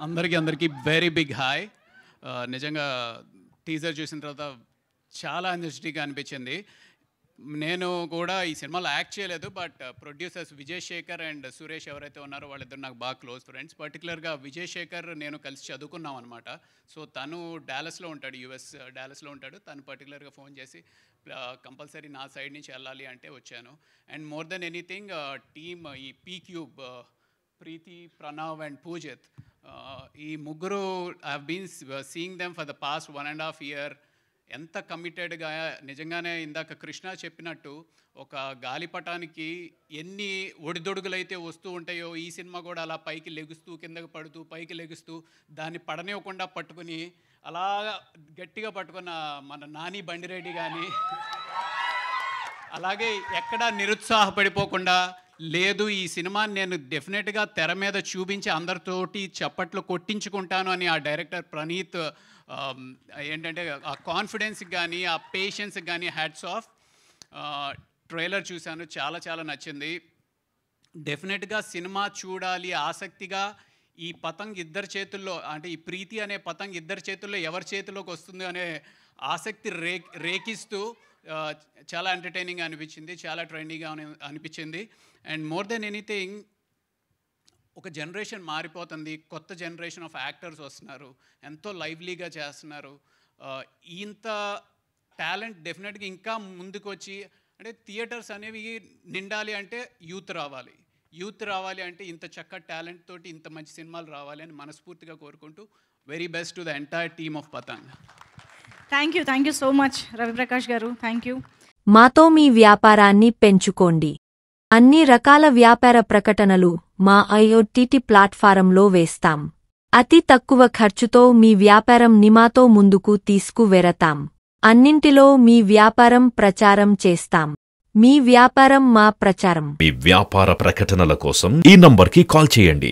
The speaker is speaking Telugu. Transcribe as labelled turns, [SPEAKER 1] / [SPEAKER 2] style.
[SPEAKER 1] అందరికీ వెరీ బిగ్ హాయ్. నిజంగా టీజర్ చూసిన తర్వాత చాలా ఎనర్జెటిక్గా అనిపించింది. నేను కూడా ఈ సినిమాలో యాక్ట్ చేయలేదు, but producers Vijay Shekhar and Suresh ఎవరైతే ఉన్నారో వాళ్ళిద్దరు నాకు బాగా క్లోజ్ ఫ్రెండ్స్. పర్టికులర్గా విజయ్ శేఖర్ నేను కలిసి చదువుకున్నాం అనమాట. సో తను డాలస్లో ఉంటాడు, యుఎస్ డాలస్లో ఉంటాడు. తను పర్టికులర్గా ఫోన్ చేసి కంపల్సరీ నా సైడ్ నుంచి వెళ్ళాలి అంటే వచ్చాను. And more than anything team ఈ P cube, Preethi, Pranav and Poojith, ఈ ముగ్గురు I have been seeing them for the past 1.5 year. ఎంత కమిటెడ్గా, నిజంగానే ఇందాక కృష్ణ చెప్పినట్టు ఒక గాలిపటానికి ఎన్ని ఒడిదొడుగులైతే వస్తూ ఉంటాయో ఈ సినిమా కూడా అలా పైకి లెగుస్తూ కిందకి పడుతూ పైకి లెగుస్తూ దాన్ని పడనివ్వకుండా పట్టుకుని అలా గట్టిగా పట్టుకున్న మన నాని బండిరెడ్డి కానీ, అలాగే ఎక్కడా నిరుత్సాహపడిపోకుండా లేదు ఈ సినిమాని నేను డెఫినెట్గా తెర మీద చూపించి అందరితోటి చప్పట్లు కొట్టించుకుంటాను అని ఆ డైరెక్టర్ ప్రణీత్ ఏంటంటే ఆ కాన్ఫిడెన్స్కి కానీ ఆ పేషెన్స్కి కానీ హ్యాట్స్ ఆఫ్. ట్రైలర్ చూశాను, చాలా చాలా నచ్చింది. డెఫినెట్గా సినిమా చూడాలి ఆసక్తిగా. ఈ పతంగ్ ఇద్దరి చేతుల్లో, అంటే ఈ ప్రీతి అనే పతంగ్ ఇద్దరి చేతుల్లో ఎవరి చేతిలోకి వస్తుంది అనే ఆసక్తి రేకిస్తూ చాలా ఎంటర్టైనింగ్గా అనిపించింది, చాలా ట్రెండీగా అనిపించింది. అండ్ మోర్ దెన్ ఎనీథింగ్ ఒక జనరేషన్ మారిపోతుంది, కొత్త జనరేషన్ ఆఫ్ యాక్టర్స్ వస్తున్నారు, ఎంతో లైవ్లీగా చేస్తున్నారు. ఇంత టాలెంట్ డెఫినెట్గా ఇంకా ముందుకు వచ్చి, అంటే థియేటర్స్ అనేవి నిండాలి అంటే యూత్ రావాలి అంటే ఇంత చక్కటి టాలెంట్ తోటి ఇంత మంచి సినిమాలు రావాలి అని మనస్ఫూర్తిగా కోరుకుంటూ very best to the entire team of Patang.
[SPEAKER 2] Thank you so much Raviprakash garu, thank you.
[SPEAKER 3] మాతో మీ వ్యాపారాన్ని పెంచుకోండి. అన్ని రకాల వ్యాపార ప్రకటనలు మా IOTT ప్లాట్ఫారంలో వేస్తాం. అతి తక్కువ ఖర్చుతో మీ వ్యాపారం నిమాతో ముందుకు తీసుకువెరతాం. అన్నింటిలో మీ వ్యాపారం ప్రచారం చేస్తాం. మీ వ్యాపారం మా ప్రచారం.
[SPEAKER 4] మీ వ్యాపార ప్రకటనల కోసం ఈ నంబర్కి కాల్ చేయండి.